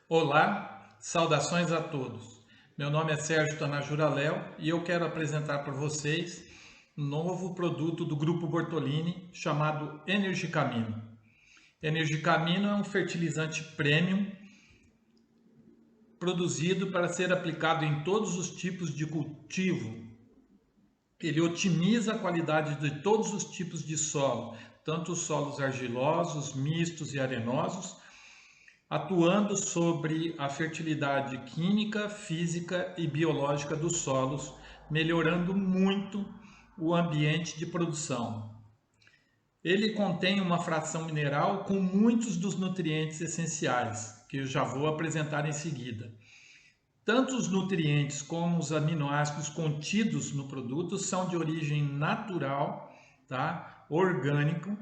Olá, saudações a todos. Meu nome é Sérgio Tanajura Léo e eu quero apresentar para vocês um novo produto do Grupo Bortolini chamado Energicamino. Energicamino é um fertilizante premium produzido para ser aplicado em todos os tipos de cultivo. Ele otimiza a qualidade de todos os tipos de solo, tanto os solos argilosos, mistos e arenosos, atuando sobre a fertilidade química, física e biológica dos solos, melhorando muito o ambiente de produção. Ele contém uma fração mineral com muitos dos nutrientes essenciais, que eu já vou apresentar em seguida. Tanto os nutrientes como os aminoácidos contidos no produto são de origem natural, tá? Orgânico,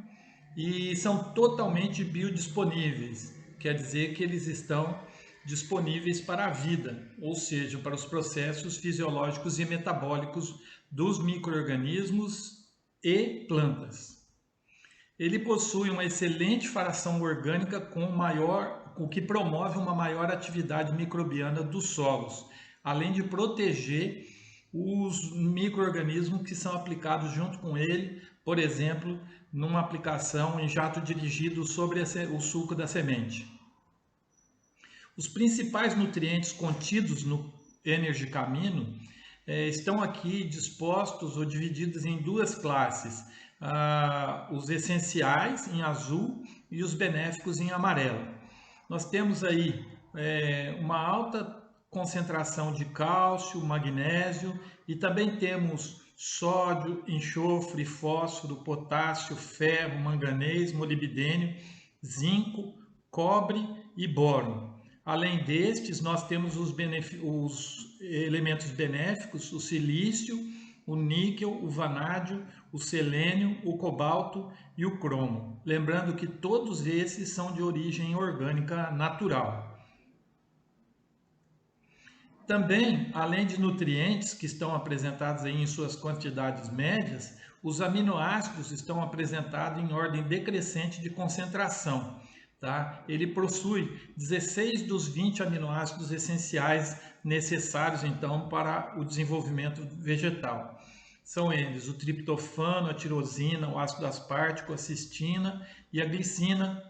e são totalmente biodisponíveis. Quer dizer que eles estão disponíveis para a vida, ou seja, para os processos fisiológicos e metabólicos dos micro-organismos e plantas. Ele possui uma excelente fração orgânica o que promove uma maior atividade microbiana dos solos, além de proteger os micro-organismos que são aplicados junto com ele, por exemplo, numa aplicação em jato dirigido sobre o suco da semente. Os principais nutrientes contidos no Energicamino estão aqui dispostos ou divididos em duas classes, os essenciais em azul e os benéficos em amarelo. Nós temos aí uma alta concentração de cálcio, magnésio e também temos sódio, enxofre, fósforo, potássio, ferro, manganês, molibdênio, zinco, cobre e boro. Além destes, nós temos os elementos benéficos, o silício, o níquel, o vanádio, o selênio, o cobalto e o cromo. Lembrando que todos esses são de origem orgânica natural. Também, além de nutrientes que estão apresentados aí em suas quantidades médias, os aminoácidos estão apresentados em ordem decrescente de concentração. Tá? Ele possui 16 dos 20 aminoácidos essenciais necessários então para o desenvolvimento vegetal. São eles o triptofano, a tirosina, o ácido aspartico, a cistina e a glicina.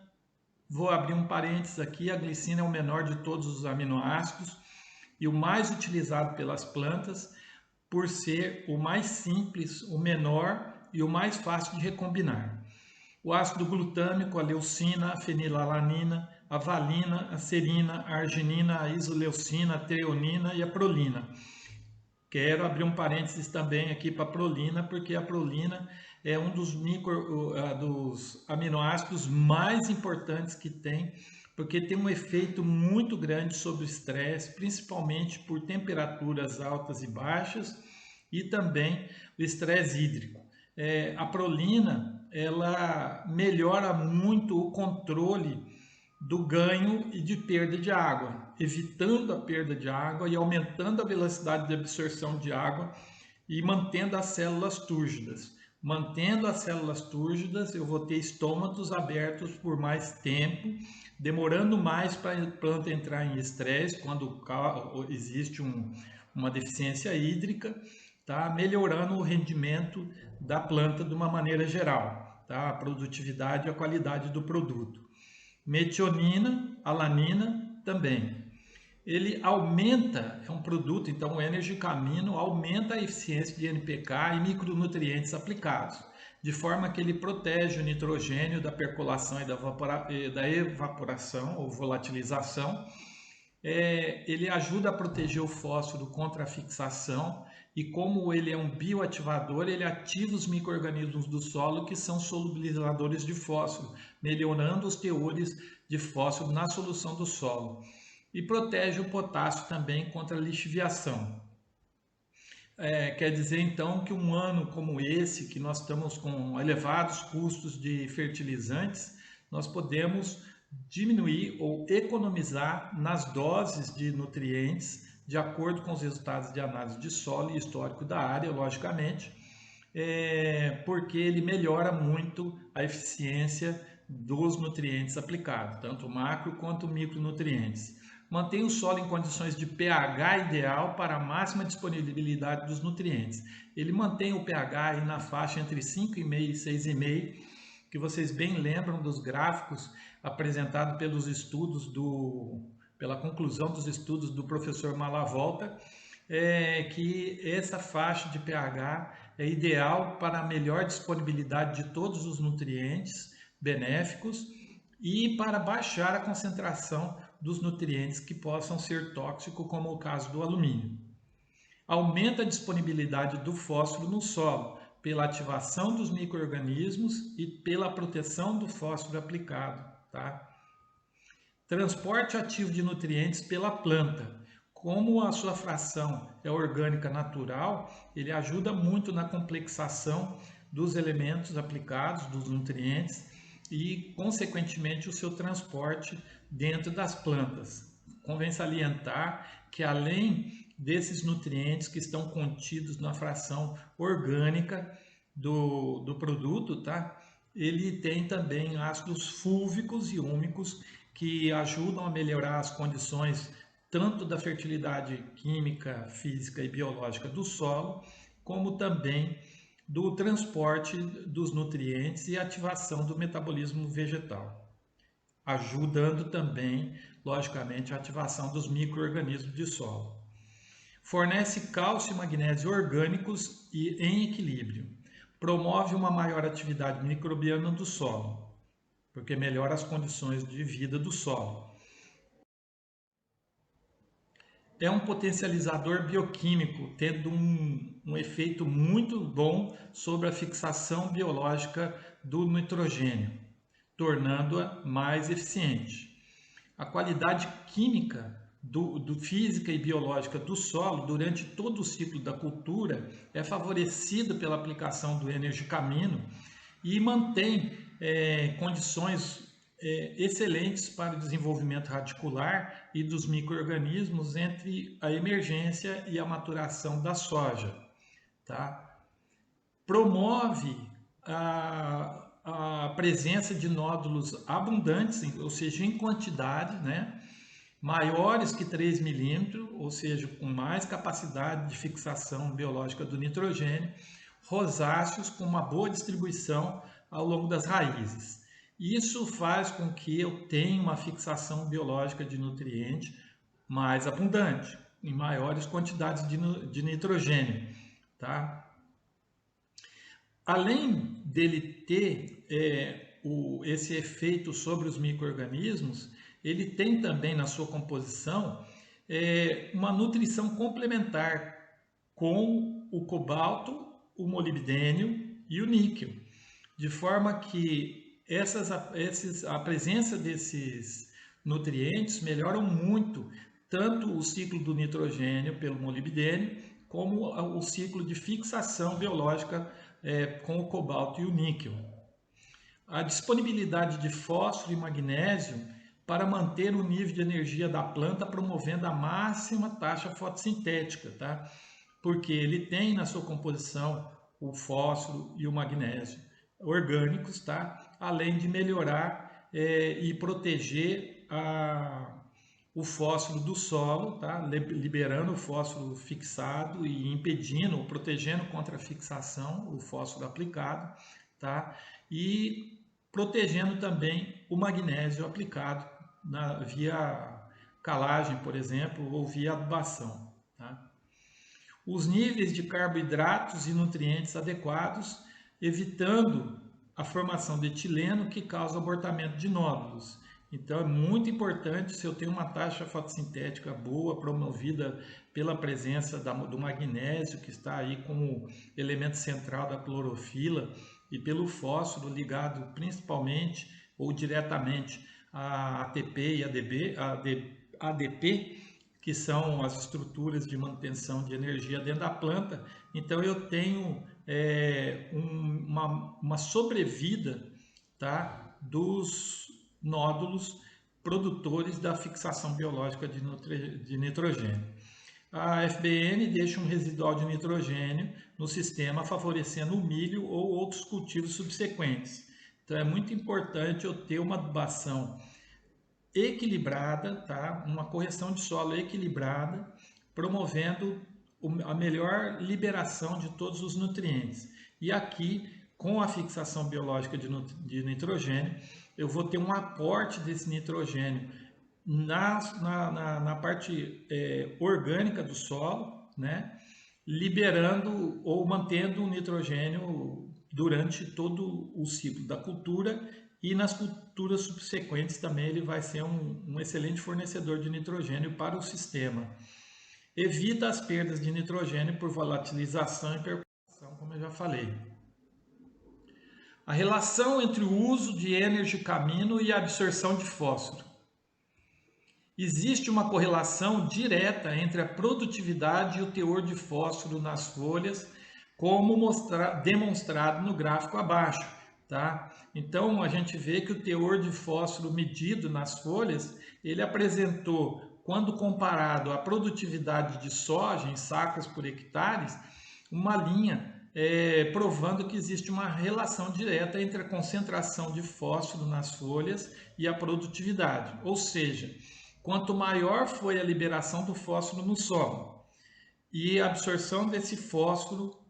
Vou abrir um parênteses aqui, a glicina é o menor de todos os aminoácidos e o mais utilizado pelas plantas por ser o mais simples, o menor e o mais fácil de recombinar. O ácido glutâmico, a leucina, a fenilalanina, a valina, a serina, a arginina, a isoleucina, a treonina e a prolina. Quero abrir um parênteses também aqui para a prolina, porque a prolina é um dos aminoácidos mais importantes que tem, porque tem um efeito muito grande sobre o estresse, principalmente por temperaturas altas e baixas e também o estresse hídrico. A prolina ela melhora muito o controle do ganho e de perda de água, evitando a perda de água e aumentando a velocidade de absorção de água e mantendo as células túrgidas. Mantendo as células túrgidas, eu vou ter estômatos abertos por mais tempo, demorando mais para a planta entrar em estresse quando existe uma deficiência hídrica, tá? Melhorando o rendimento da planta de uma maneira geral, tá? A produtividade e a qualidade do produto. Metionina, alanina também. Ele aumenta, é um produto, então o Energicamino aumenta a eficiência de NPK e micronutrientes aplicados, de forma que ele protege o nitrogênio da percolação e da evaporação ou volatilização. Ele ajuda a proteger o fósforo contra a fixação e como ele é um bioativador, ele ativa os micro-organismos do solo que são solubilizadores de fósforo, melhorando os teores de fósforo na solução do solo. E protege o potássio também contra a lixiviação. Quer dizer então que um ano como esse, que nós estamos com elevados custos de fertilizantes, nós podemos diminuir ou economizar nas doses de nutrientes, de acordo com os resultados de análise de solo e histórico da área, logicamente, porque ele melhora muito a eficiência dos nutrientes aplicados, tanto macro quanto micronutrientes. Mantém o solo em condições de pH ideal para a máxima disponibilidade dos nutrientes. Ele mantém o pH aí na faixa entre 5,5 e 6,5, que vocês bem lembram dos gráficos apresentados pelos estudos pela conclusão dos estudos do professor Malavolta, que essa faixa de pH é ideal para a melhor disponibilidade de todos os nutrientes benéficos e para baixar a concentração dos nutrientes que possam ser tóxicos, como o caso do alumínio. Aumenta a disponibilidade do fósforo no solo, pela ativação dos micro-organismos e pela proteção do fósforo aplicado. Tá? Transporte ativo de nutrientes pela planta. Como a sua fração é orgânica natural, ele ajuda muito na complexação dos elementos aplicados, dos nutrientes, e, consequentemente, o seu transporte dentro das plantas. Convém salientar que, além desses nutrientes que estão contidos na fração orgânica do produto, tá? Ele tem também ácidos fúlvicos e úmicos que ajudam a melhorar as condições tanto da fertilidade química, física e biológica do solo, como também do transporte dos nutrientes e ativação do metabolismo vegetal, ajudando também, logicamente, a ativação dos micro-organismos de solo. Fornece cálcio e magnésio orgânicos e em equilíbrio. Promove uma maior atividade microbiana do solo, porque melhora as condições de vida do solo. É um potencializador bioquímico, tendo um efeito muito bom sobre a fixação biológica do nitrogênio, tornando-a mais eficiente. A qualidade química física e biológica do solo durante todo o ciclo da cultura é favorecida pela aplicação do Energicamino e mantém condições excelentes para o desenvolvimento radicular e dos micro-organismos entre a emergência e a maturação da soja. Tá? Promove a presença de nódulos abundantes, ou seja, em quantidade, né? Maiores que 3 milímetros, ou seja, com mais capacidade de fixação biológica do nitrogênio, rosáceos com uma boa distribuição ao longo das raízes. Isso faz com que eu tenha uma fixação biológica de nutriente mais abundante, em maiores quantidades de nitrogênio. Tá? Além dele ter esse efeito sobre os micro-organismos, ele tem também na sua composição uma nutrição complementar com o cobalto, o molibdênio e o níquel, de forma que a presença desses nutrientes melhoram muito tanto o ciclo do nitrogênio pelo molibdênio, como o ciclo de fixação biológica com o cobalto e o níquel. A disponibilidade de fósforo e magnésio para manter o nível de energia da planta, promovendo a máxima taxa fotossintética, tá? Porque ele tem na sua composição o fósforo e o magnésio orgânicos, tá? Além de melhorar e proteger o fósforo do solo, tá? Liberando o fósforo fixado e impedindo ou protegendo contra a fixação, o fósforo aplicado, tá? E protegendo também o magnésio aplicado via calagem, por exemplo, ou via adubação. Tá? Os níveis de carboidratos e nutrientes adequados, evitando a formação de etileno que causa abortamento de nódulos. Então é muito importante, se eu tenho uma taxa fotossintética boa, promovida pela presença do magnésio, que está aí como elemento central da clorofila, e pelo fósforo ligado principalmente ou diretamente a ATP e ADP, que são as estruturas de manutenção de energia dentro da planta. Então eu tenho uma sobrevida, tá, dos nódulos produtores da fixação biológica de nitrogênio. A FBN deixa um residual de nitrogênio no sistema, favorecendo o milho ou outros cultivos subsequentes. Então é muito importante eu ter uma adubação equilibrada, tá? Uma correção de solo equilibrada, promovendo a melhor liberação de todos os nutrientes. E aqui, com a fixação biológica de nitrogênio, eu vou ter um aporte desse nitrogênio na parte orgânica do solo, né? Liberando ou mantendo o nitrogênio durante todo o ciclo da cultura, e nas culturas subsequentes também ele vai ser um excelente fornecedor de nitrogênio para o sistema. Evita as perdas de nitrogênio por volatilização e percolação, como eu já falei. A relação entre o uso de N-Camino e a absorção de fósforo. Existe uma correlação direta entre a produtividade e o teor de fósforo nas folhas, como demonstrado no gráfico abaixo, tá? Então a gente vê que o teor de fósforo medido nas folhas, ele apresentou, quando comparado à produtividade de soja em sacas por hectares, uma linha provando que existe uma relação direta entre a concentração de fósforo nas folhas e a produtividade. Ou seja, quanto maior foi a liberação do fósforo no solo e a absorção desse fósforo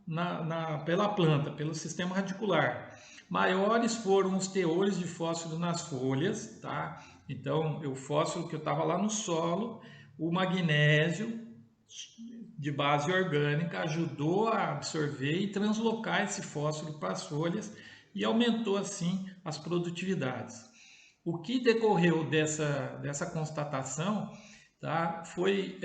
pela planta, pelo sistema radicular, maiores foram os teores de fósforo nas folhas, tá? Então, o fósforo que eu estava lá no solo, o magnésio de base orgânica ajudou a absorver e translocar esse fósforo para as folhas e aumentou assim as produtividades. O que decorreu dessa constatação, tá, foi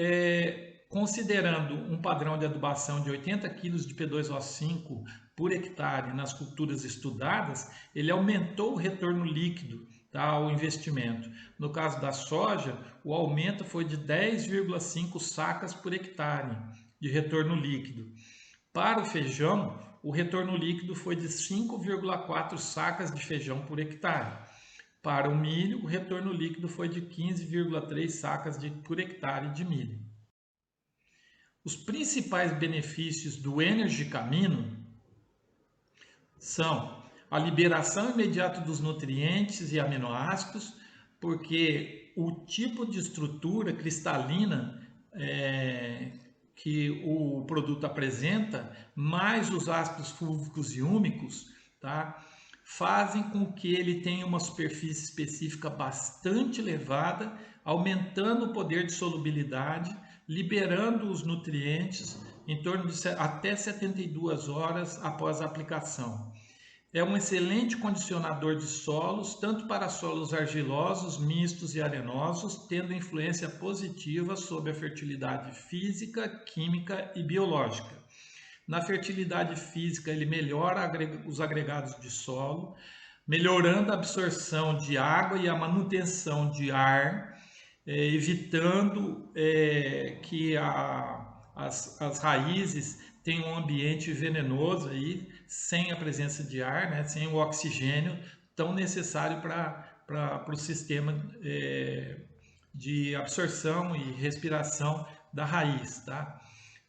considerando um padrão de adubação de 80 kg de P2O5 por hectare nas culturas estudadas, ele aumentou o retorno líquido, tá, ao investimento. No caso da soja, o aumento foi de 10,5 sacas por hectare de retorno líquido. Para o feijão, o retorno líquido foi de 5,4 sacas de feijão por hectare. Para o milho, o retorno líquido foi de 15,3 sacas por hectare de milho. Os principais benefícios do N-Camino são a liberação imediata dos nutrientes e aminoácidos, porque o tipo de estrutura cristalina que o produto apresenta, mais os ácidos fúlvicos e úmicos, tá, fazem com que ele tenha uma superfície específica bastante elevada, aumentando o poder de solubilidade, liberando os nutrientes em torno de até 72 horas após a aplicação. É um excelente condicionador de solos, tanto para solos argilosos, mistos e arenosos, tendo influência positiva sobre a fertilidade física, química e biológica. Na fertilidade física, ele melhora os agregados de solo, melhorando a absorção de água e a manutenção de ar, evitando que as raízes tenham um ambiente venenoso aí, sem a presença de ar, né, sem o oxigênio tão necessário para o sistema de absorção e respiração da raiz, tá?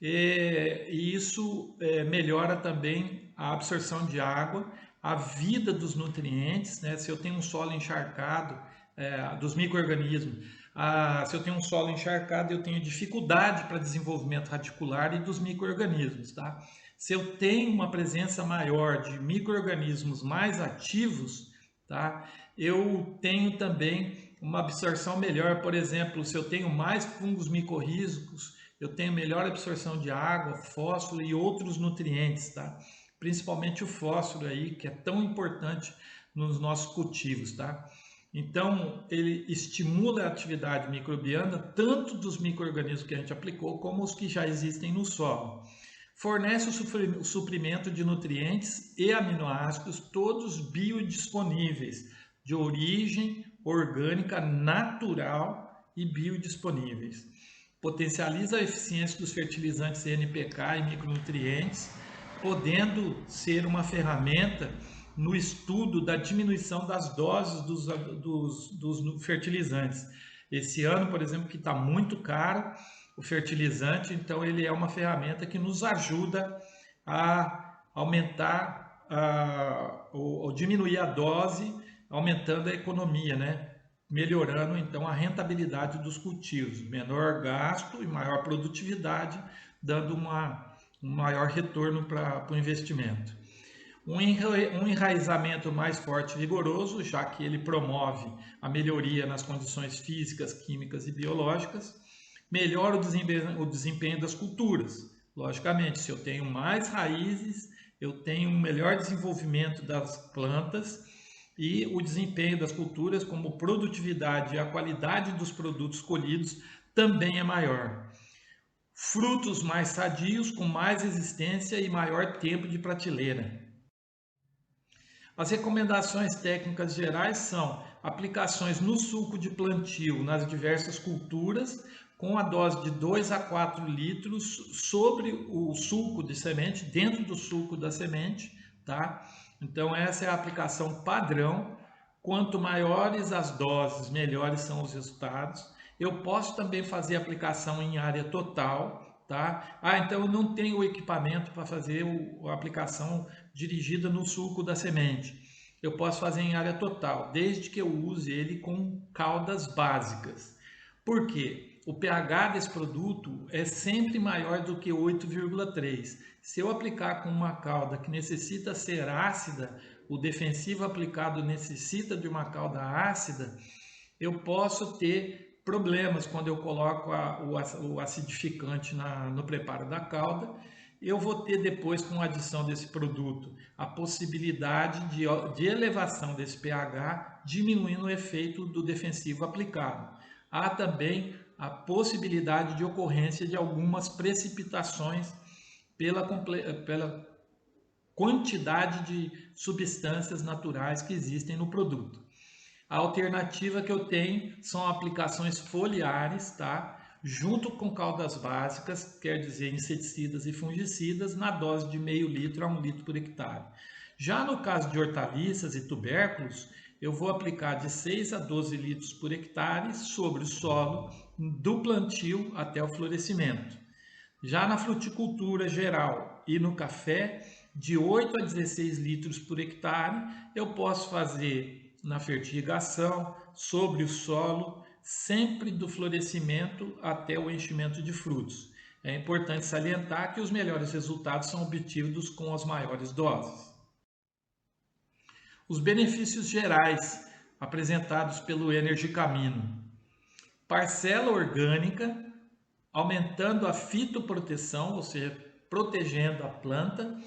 E isso melhora também a absorção de água, a vida dos nutrientes, né? Se eu tenho um solo encharcado, dos micro-organismos, se eu tenho um solo encharcado, eu tenho dificuldade para desenvolvimento radicular e dos micro-organismos, tá? Se eu tenho uma presença maior de micro-organismos mais ativos, tá? Eu tenho também uma absorção melhor. Por exemplo, se eu tenho mais fungos micorrízicos, eu tenho melhor absorção de água, fósforo e outros nutrientes, tá? Principalmente o fósforo aí, que é tão importante nos nossos cultivos, tá? Então, ele estimula a atividade microbiana tanto dos micro-organismos que a gente aplicou, como os que já existem no solo. Fornece o suprimento de nutrientes e aminoácidos, todos biodisponíveis, de origem orgânica, natural e biodisponíveis. Potencializa a eficiência dos fertilizantes NPK e micronutrientes, podendo ser uma ferramenta no estudo da diminuição das doses dos fertilizantes. Esse ano, por exemplo, que está muito caro o fertilizante, então ele é uma ferramenta que nos ajuda a aumentar ou diminuir a dose, aumentando a economia, né? Melhorando então a rentabilidade dos cultivos, menor gasto e maior produtividade, dando um maior retorno para o investimento. Um enraizamento mais forte e vigoroso, já que ele promove a melhoria nas condições físicas, químicas e biológicas, melhora o desempenho das culturas. Logicamente, se eu tenho mais raízes, eu tenho um melhor desenvolvimento das plantas e o desempenho das culturas, como produtividade e a qualidade dos produtos colhidos, também é maior. Frutos mais sadios, com mais resistência e maior tempo de prateleira. As recomendações técnicas gerais são aplicações no suco de plantio nas diversas culturas, com a dose de 2 a 4 litros sobre o suco de semente, dentro do suco da semente, tá? Então essa é a aplicação padrão. Quanto maiores as doses, melhores são os resultados. Eu posso também fazer aplicação em área total, tá? Então eu não tenho o equipamento para fazer a aplicação dirigida no suco da semente. Eu posso fazer em área total, desde que eu use ele com caudas básicas. Por quê? O pH desse produto é sempre maior do que 8,3. Se eu aplicar com uma cauda que necessita ser ácida, o defensivo aplicado necessita de uma cauda ácida, eu posso ter problemas quando eu coloco o acidificante no preparo da calda. Eu vou ter depois, com a adição desse produto, a possibilidade de elevação desse pH, diminuindo o efeito do defensivo aplicado. Há também a possibilidade de ocorrência de algumas precipitações pela quantidade de substâncias naturais que existem no produto. A alternativa que eu tenho são aplicações foliares, tá? Junto com caudas básicas, quer dizer inseticidas e fungicidas, na dose de meio litro a 1 litro por hectare. Já no caso de hortaliças e tubérculos, eu vou aplicar de 6 a 12 litros por hectare sobre o solo, do plantio até o florescimento. Já na fruticultura geral e no café, de 8 a 16 litros por hectare, eu posso fazer na fertigação, sobre o solo, sempre do florescimento até o enchimento de frutos. É importante salientar que os melhores resultados são obtidos com as maiores doses. Os benefícios gerais apresentados pelo Energy Camino. Parcela orgânica, aumentando a fitoproteção, ou seja, protegendo a planta,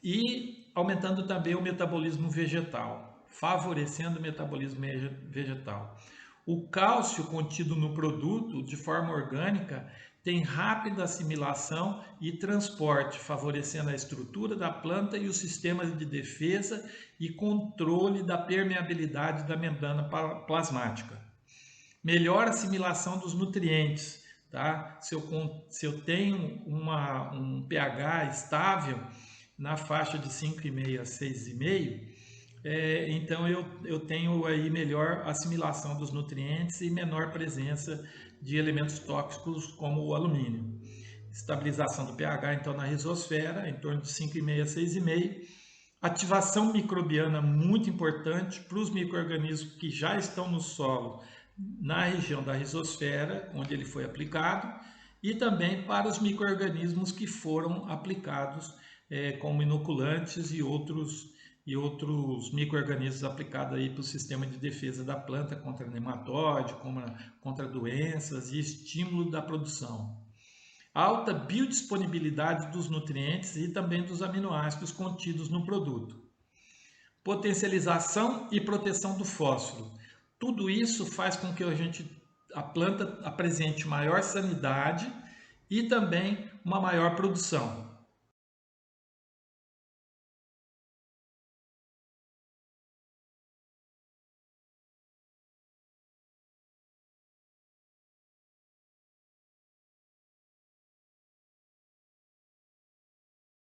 e aumentando também o metabolismo vegetal, favorecendo o metabolismo vegetal. O cálcio contido no produto, de forma orgânica, tem rápida assimilação e transporte, favorecendo a estrutura da planta e os sistemas de defesa e controle da permeabilidade da membrana plasmática. Melhor assimilação dos nutrientes, tá? Se eu tenho um pH estável na faixa de 5,5 a 6,5, então eu tenho aí melhor assimilação dos nutrientes e menor presença de elementos tóxicos como o alumínio. Estabilização do pH então na rizosfera, em torno de 5,5 a 6,5. Ativação microbiana muito importante para os micro-organismos que já estão no solo, na região da rizosfera, onde ele foi aplicado, e também para os micro-organismos que foram aplicados como inoculantes e outros micro-organismos aplicados aí para o sistema de defesa da planta contra nematóide, contra doenças e estímulo da produção. Alta biodisponibilidade dos nutrientes e também dos aminoácidos contidos no produto. Potencialização e proteção do fósforo. Tudo isso faz com que a planta apresente maior sanidade e também uma maior produção.